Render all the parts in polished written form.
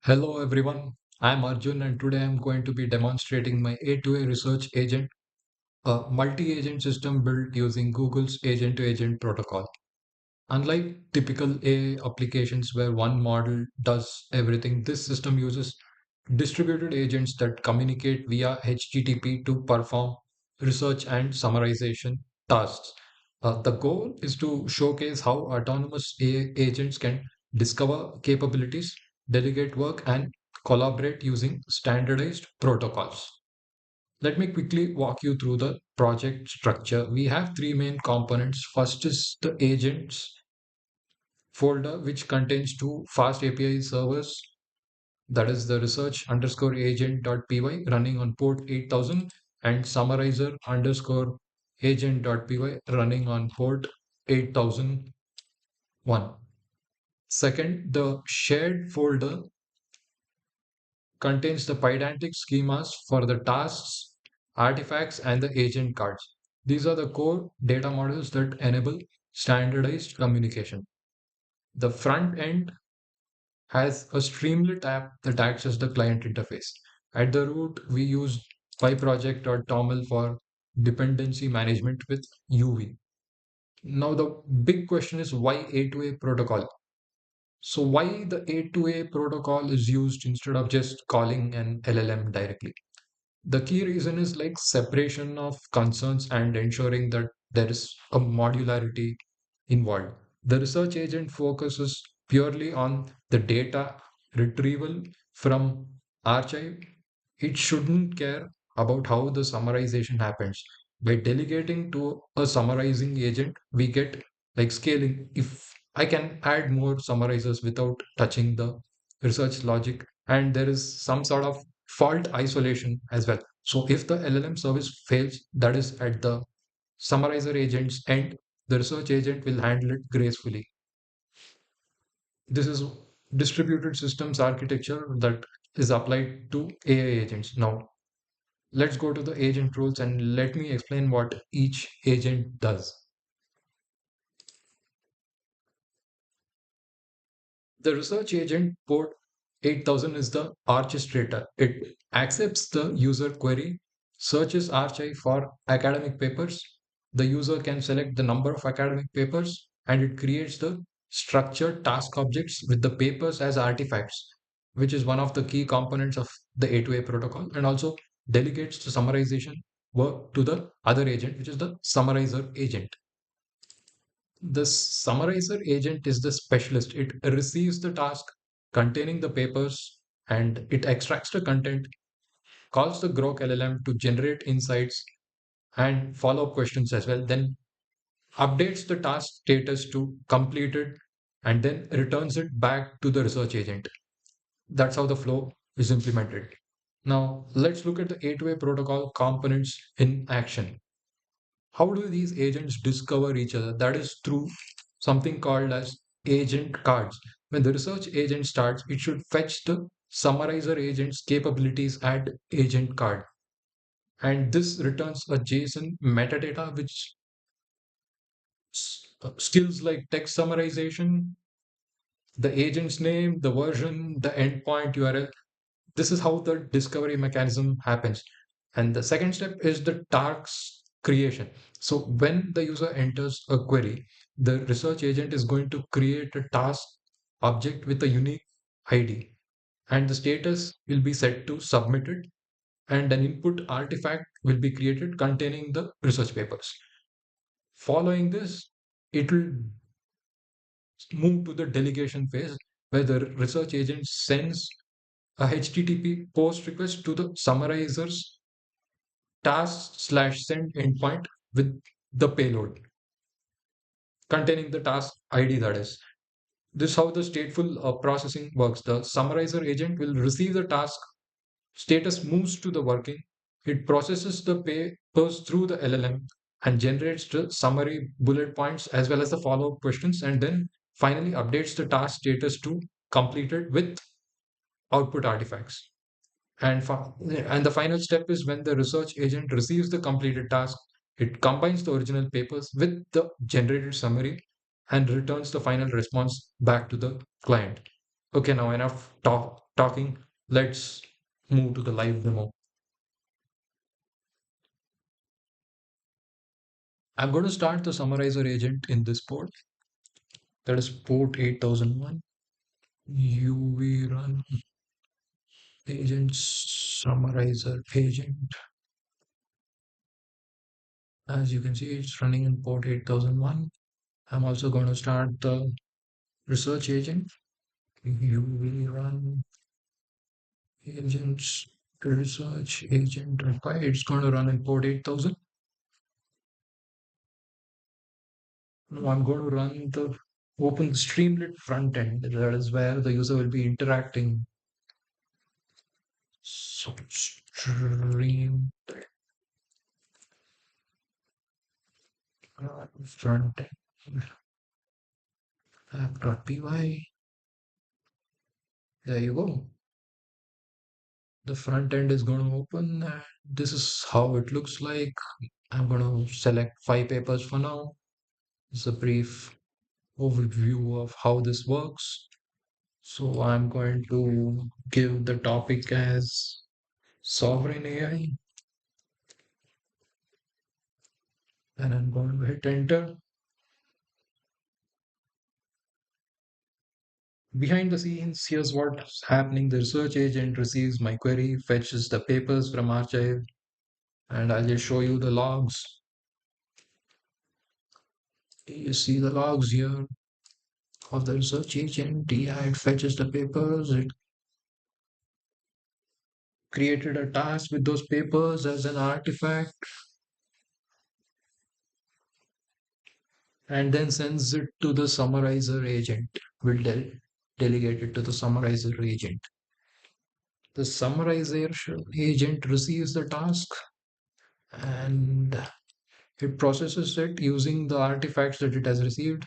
Hello everyone, I'm Arjun and today I'm going to be demonstrating my A2A Research Agent, a multi-agent system built using Google's agent-to-agent protocol. Unlike typical AI applications where one model does everything, this system uses distributed agents that communicate via HTTP to perform research and summarization tasks. The goal is to showcase how autonomous AI agents can discover capabilities, delegate work, and collaborate using standardized protocols. Let me quickly walk you through the project structure. We have three main components. First is the agents folder, which contains two fast API servers, that is the research underscore agent.py running on port 8000 and summarizer underscore agent.py running on port 8001. Second, the shared folder contains the pydantic schemas for the tasks, artifacts, and the agent cards. These are the core data models that enable standardized communication. The front end has a Streamlit app that acts as the client interface. At the root, we use PyProject or TOML for dependency management with UV. Now, the big question is why A2A protocol? So, why the A2A protocol is used instead of just calling an LLM directly? The key reason is like separation of concerns and ensuring that there is a modularity involved. The research agent focuses purely on the data retrieval from archive. It shouldn't care about how the summarization happens. By delegating to a summarizing agent, we get like scaling. If I can add more summarizers without touching the research logic, and there is some sort of fault isolation as well. So if the LLM service fails, that is at the summarizer agent's end, the research agent will handle it gracefully. This is distributed systems architecture that is applied to AI agents. Now, let's go to the agent rules and let me explain what each agent does. The research agent port 8000 is the orchestrator. It accepts the user query, searches archive for academic papers. The user can select the number of academic papers and it creates the structured task objects with the papers as artifacts, which is one of the key components of the A2A protocol, and also delegates the summarization work to the other agent, which is the summarizer agent. The summarizer agent is the specialist. It receives the task containing the papers and it extracts the content, calls the Groq LLM to generate insights and follow up questions as well, then updates the task status to completed and then returns it back to the research agent. That's how the flow is implemented. Now, let's look at the A2A protocol components in action. How do these agents discover each other? That is through something called as agent cards. When the research agent starts, it should fetch the summarizer agent's capabilities at agent card. And this returns a JSON metadata, which skills like text summarization, the agent's name, the version, the endpoint URL. This is how the discovery mechanism happens. And the second step is the task creation. So when the user enters a query, the research agent is going to create a task object with a unique ID. And the status will be set to submitted, and an input artifact will be created containing the research papers. Following this, it will move to the delegation phase where the research agent sends a HTTP post request to the summarizer's task/send endpoint with the payload containing the task ID, that is. This is how the stateful processing works. The summarizer agent will receive the task, status moves to the working, it processes the papers through the LLM and generates the summary bullet points as well as the follow up questions, and then finally updates the task status to completed with output artifacts. And the final step is when the research agent receives the completed task, it combines the original papers with the generated summary and returns the final response back to the client. Okay, now enough talking, let's move to the live demo. I'm going to start the summarizer agent in this port. That is port 8001. UV run agent summarizer agent. As you can see, it's running in port 8001. I'm also going to start the research agent. UV run agents research agent required. It's going to run in port 8000. Now I'm going to run the open Streamlit front end. That is where the user will be interacting. So stream front end app.py. There you go. The front end is going to open, and this is how it looks like. I'm going to select 5 papers for now. It's a brief overview of how this works. So I'm going to give the topic as sovereign AI, and I'm going to hit enter. Behind the scenes, here's what's happening. The research agent receives my query, fetches the papers from ArXiv, and I'll just show you the logs. You see the logs here of the research agent. Yeah, it fetches the papers. It created a task with those papers as an artifact and then sends it to the summarizer agent. Will delegate it to the summarizer agent. The summarization agent receives the task and it processes it using the artifacts that it has received,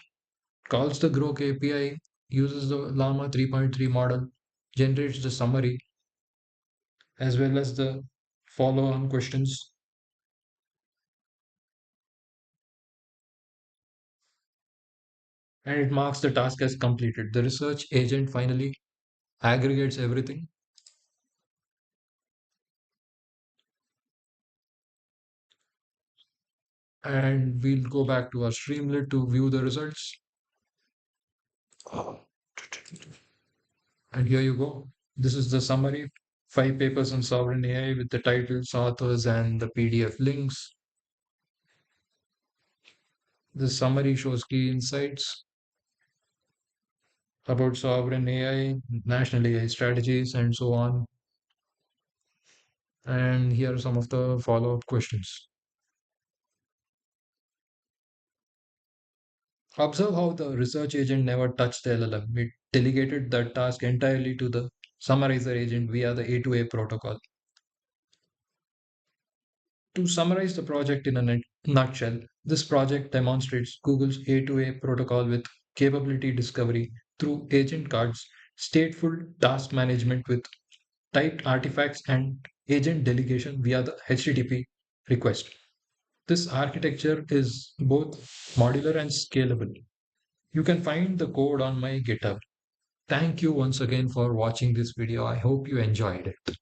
calls the Groq API, uses the Llama 3.3 model, generates the summary as well as the follow on questions, and it marks the task as completed. The research agent finally aggregates everything, and we'll go back to our Streamlit to view the results. And here you go. This is the summary. 5 papers on sovereign AI with the titles, authors, and the PDF links. The summary shows key insights about sovereign AI, national AI strategies, and so on. And here are some of the follow up questions. Observe how the research agent never touched the LLM. It delegated that task entirely to the summarizer agent via the A2A protocol. To summarize the project in a nutshell, this project demonstrates Google's A2A protocol with capability discovery through agent cards, stateful task management with typed artifacts, and agent delegation via the HTTP request. This architecture is both modular and scalable. You can find the code on my GitHub. Thank you once again for watching this video. I hope you enjoyed it.